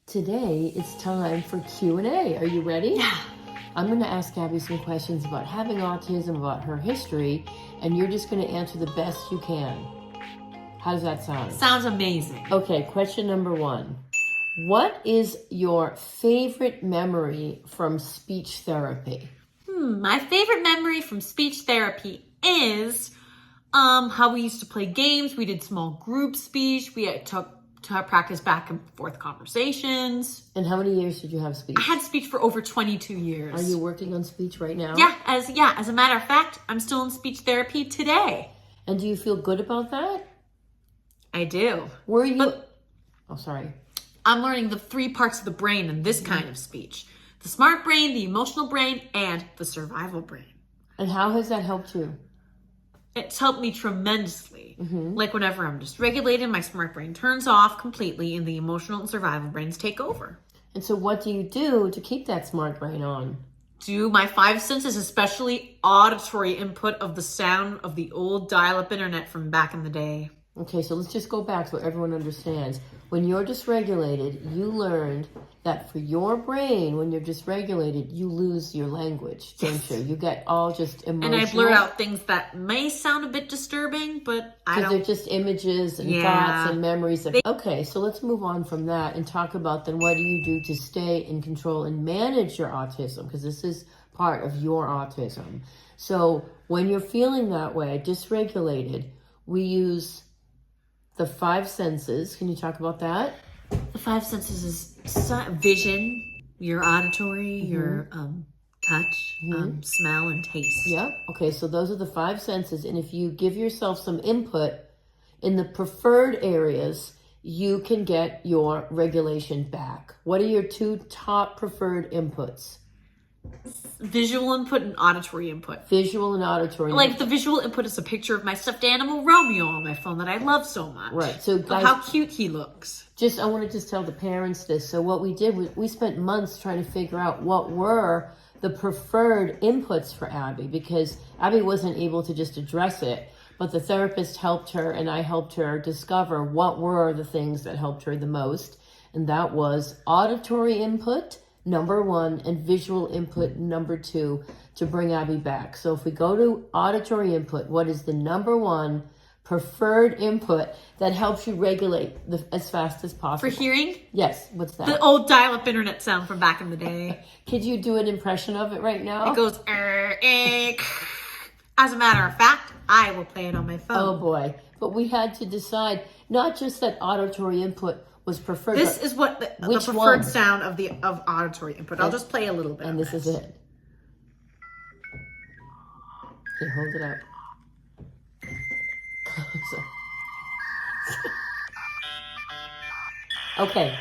Today it's time for Q&A. Are you ready? Yeah. I'm going to ask Abby some questions about having autism, about her history, and you're just going to answer the best you can. How does that sound? Sounds amazing. Okay, question number 1. What is your favorite memory from speech therapy? My favorite memory from speech therapy is how we used to play games. We did small group speech. We had to practice back and forth conversations. And how many years did you have speech? I had speech for over 22 years. Are you working on speech right now? Yeah, as a matter of fact, I'm still in speech therapy today. And do you feel good about that? I do. Were you... But sorry. I'm learning the 3 parts of the brain in this kind of speech. The smart brain, the emotional brain, and the survival brain. And how has that helped you? It's helped me tremendously. Like whenever I'm dysregulated, my smart brain turns off completely and the emotional and survival brains take over. And so what do you do to keep that smart brain on? Do my 5 senses, especially auditory input of the sound of the old dial-up internet from back in the day. Okay, so let's just go back so everyone understands. When you're dysregulated, you learned that for your brain, when you're dysregulated, you lose your language, don't you? You get all just emotional. And I blur out things that may sound a bit disturbing, but I don't. Because they're just images and thoughts and memories. Okay, so let's move on from that and talk about then what do you do to stay in control and manage your autism? Because this is part of your autism. So when you're feeling that way, dysregulated, we use the 5 senses. Can you talk about that? The 5 senses is vision, your auditory, your touch, smell, and taste. Yep. Okay, so those are the 5 senses. And if you give yourself some input in the preferred areas, you can get your regulation back. What are your 2 top preferred inputs? Visual input and auditory input. Visual and auditory. Like the visual input is a picture of my stuffed animal Romeo on my phone that I love so much. Right. So guys, how cute he looks. I want to just tell the parents this. So what we did was we spent months trying to figure out what were the preferred inputs for Abby, because Abby wasn't able to just address it, but the therapist helped her and I helped her discover what were the things that helped her the most. And that was auditory input, number 1, and visual input, number 2, to bring Abby back. So if we go to auditory input, what is the number 1 preferred input that helps you regulate as fast as possible? For hearing? Yes. What's that? The old dial-up internet sound from back in the day. Could you do an impression of it right now? It goes, As a matter of fact, I will play it on my phone. Oh boy. But we had to decide not just that auditory input was preferred. This is what the preferred sound of auditory input. I'll just play a little bit. And this is it. Here, hold it up. Closer. Okay,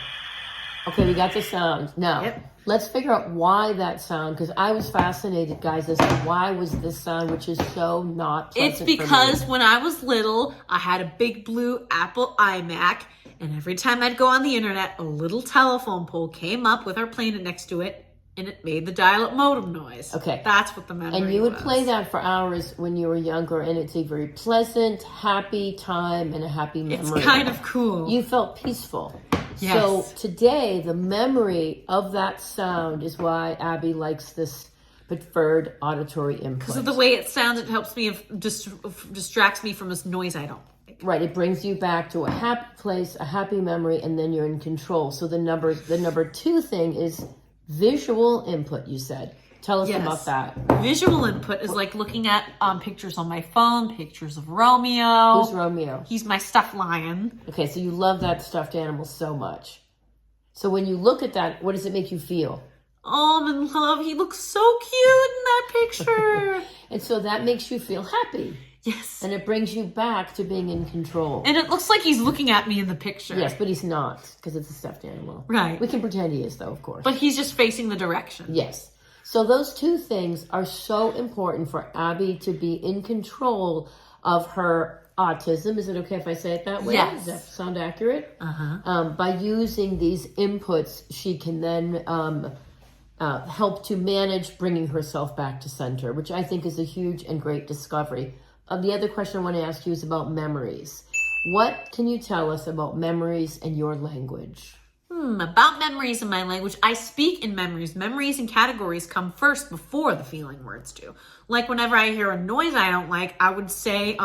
we got the sound. Now, let's figure out why that sound, because I was fascinated, guys, as to why was this sound, which is so not pleasant. It's because when I was little, I had a big blue Apple iMac, and every time I'd go on the internet, a little telephone pole came up with our planet next to it, and it made the dial-up modem noise. Okay. That's what the memory was. And you would play that for hours when you were younger, and it's a very pleasant, happy time and a happy memory. It's kind of cool. You felt peaceful. Yes. So today, the memory of that sound is why Abby likes this preferred auditory input. Because of the way it sounds, it helps me, distracts me from this noise I don't like. Right, it brings you back to a happy place, a happy memory, and then you're in control. So the number 2 thing is visual input, you said. Tell us about that. Visual input is like looking at pictures on my phone, pictures of Romeo. Who's Romeo? He's my stuffed lion. Okay, so you love that stuffed animal so much. So when you look at that, what does it make you feel? Oh, I'm in love. He looks so cute in that picture. And so that makes you feel happy. Yes. And it brings you back to being in control. And it looks like he's looking at me in the picture. Yes, but he's not, because it's a stuffed animal. Right. We can pretend he is, though, of course. But he's just facing the direction. Yes. So those 2 things are so important for Abby to be in control of her autism. Is it okay if I say it that way? Yes. Does that sound accurate? By using these inputs, she can then help to manage bringing herself back to center, which I think is a huge and great discovery. The other question I want to ask you is about memories. What can you tell us about memories and your language? About memories in my language, I speak in memories. Memories and categories come first before the feeling words do. Like whenever I hear a noise I don't like, I would say,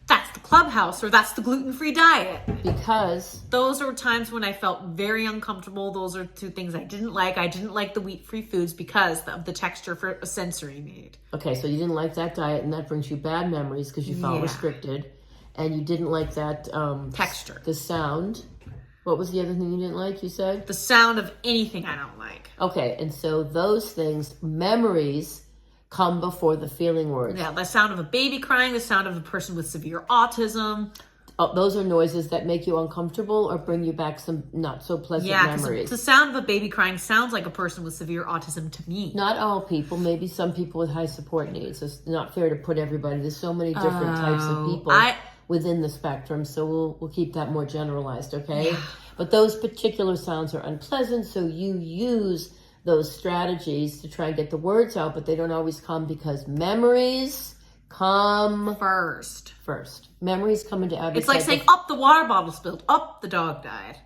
that's the clubhouse, or that's the gluten-free diet. Because those are times when I felt very uncomfortable. Those are two things I didn't like. I didn't like the wheat-free foods because of the texture for a sensory need. Okay, so you didn't like that diet, and that brings you bad memories because you felt restricted. And you didn't like that texture. The sound. What was the other thing you didn't like, you said? The sound of anything I don't like. Okay, and so those things, memories, come before the feeling words. Yeah, the sound of a baby crying, the sound of a person with severe autism. Oh, those are noises that make you uncomfortable or bring you back some not so pleasant memories. The sound of a baby crying sounds like a person with severe autism to me. Not all people, maybe some people with high support needs. It's not fair to put everybody. There's so many different types of people within the spectrum, so we'll keep that more generalized, okay? Yeah. But those particular sounds are unpleasant, so you use those strategies to try and get the words out, but they don't always come because memories come first. Memories come into Abby. It's like saying, up the water bottle spilled, up the dog died.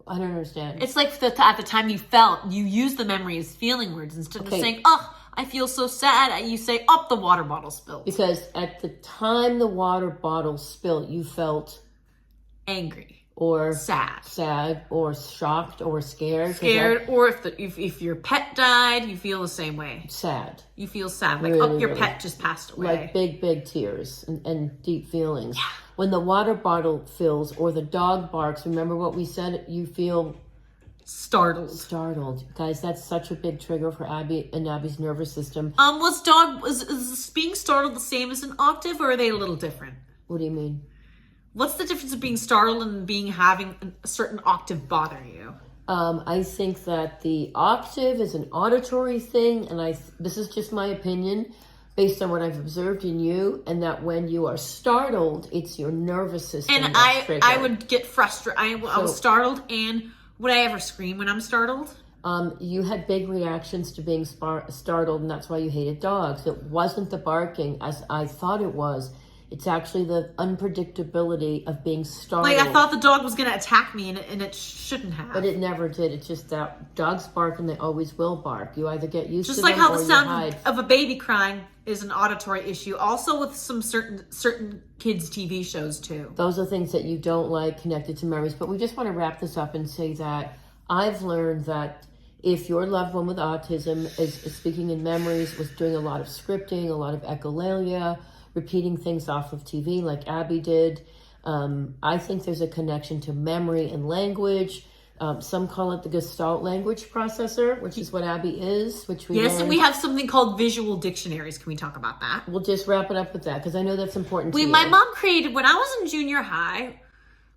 I don't understand. It's like at the time you felt, you use the memory as feeling words instead of saying, oh, I feel so sad. You say, up the water bottle spilled. Because at the time the water bottle spilled, you felt angry. Or sad, or shocked, or scared. Or if your pet died, you feel the same way. Sad. You feel sad, like really, your pet just passed away. Like big tears and deep feelings. Yeah. When the water bottle fills or the dog barks, remember what we said? You feel startled. Guys, that's such a big trigger for Abby and Abby's nervous system. Is being startled the same as an octave, or are they a little different? What do you mean? What's the difference of being startled and having a certain octave bother you? I think that the octave is an auditory thing, and this is just my opinion based on what I've observed in you, and that when you are startled, it's your nervous system. And I would get frustrated. I was startled, and would I ever scream when I'm startled? You had big reactions to being startled, and that's why you hated dogs. It wasn't the barking as I thought it was. It's actually the unpredictability of being startled. Like I thought the dog was going to attack me, and it shouldn't have. But it never did. It's just that dogs bark, and they always will bark. You either get used to them or you hide. Just like how the sound of a baby crying is an auditory issue. Also with some certain kids' TV shows too. Those are things that you don't like connected to memories. But we just want to wrap this up and say that I've learned that if your loved one with autism is speaking in memories, was doing a lot of scripting, a lot of echolalia, repeating things off of TV like Abby did. I think there's a connection to memory and language. Some call it the Gestalt language processor, which is what Abby is, which we learned. And we have something called visual dictionaries. Can we talk about that? We'll just wrap it up with that because I know that's important to you. My mom created, when I was in junior high,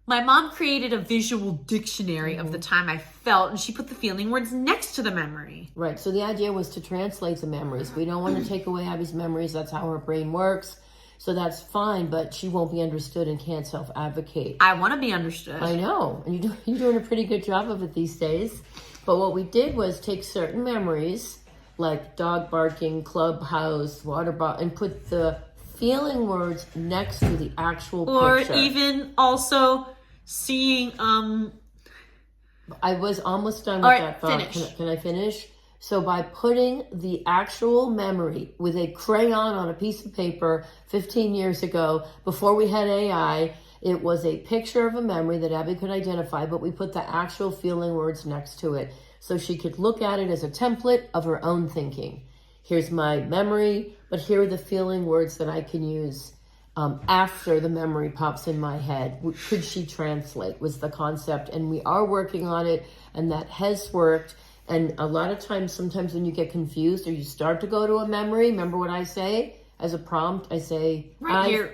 my mom created a visual dictionary of the time I felt, and she put the feeling words next to the memory. Right. So the idea was to translate the memories. We don't want to take away Abby's memories. That's how her brain works. So that's fine, but she won't be understood and can't self-advocate. I want to be understood. I know. And you're doing a pretty good job of it these days. But what we did was take certain memories, like dog barking, clubhouse, water bottle, and put the feeling words next to the actual picture. Or even also seeing... I was almost done with that thought. Can I finish? So by putting the actual memory with a crayon on a piece of paper 15 years ago, before we had AI, it was a picture of a memory that Abby could identify, but we put the actual feeling words next to it so she could look at it as a template of her own thinking. Here's my memory, but here are the feeling words that I can use after the memory pops in my head. Could she translate was the concept, and we are working on it, and that has worked. And a lot of times, sometimes when you get confused or you start to go to a memory, remember what I say as a prompt? I say, I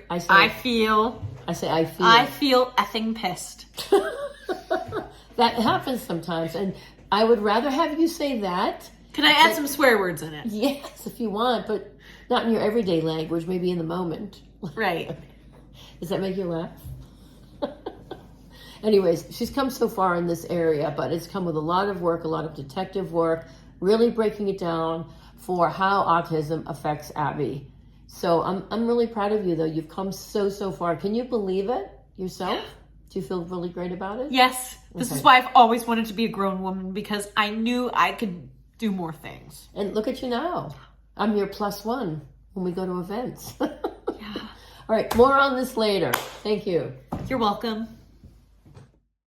feel effing pissed. That happens sometimes. And I would rather have you say that. Can I add some swear words in it? Yes, if you want, but not in your everyday language, maybe in the moment. Right. Does that make you laugh? Anyways, she's come so far in this area, but it's come with a lot of work, a lot of detective work, really breaking it down for how autism affects Abby. So I'm really proud of you, though. You've come so far. Can you believe it yourself? Do you feel really great about it? Yes. This is Okay. why I've always wanted to be a grown woman, because I knew I could do more things. And look at you now. I'm your +1 when we go to events. Yeah. All right, more on this later. Thank you. You're welcome.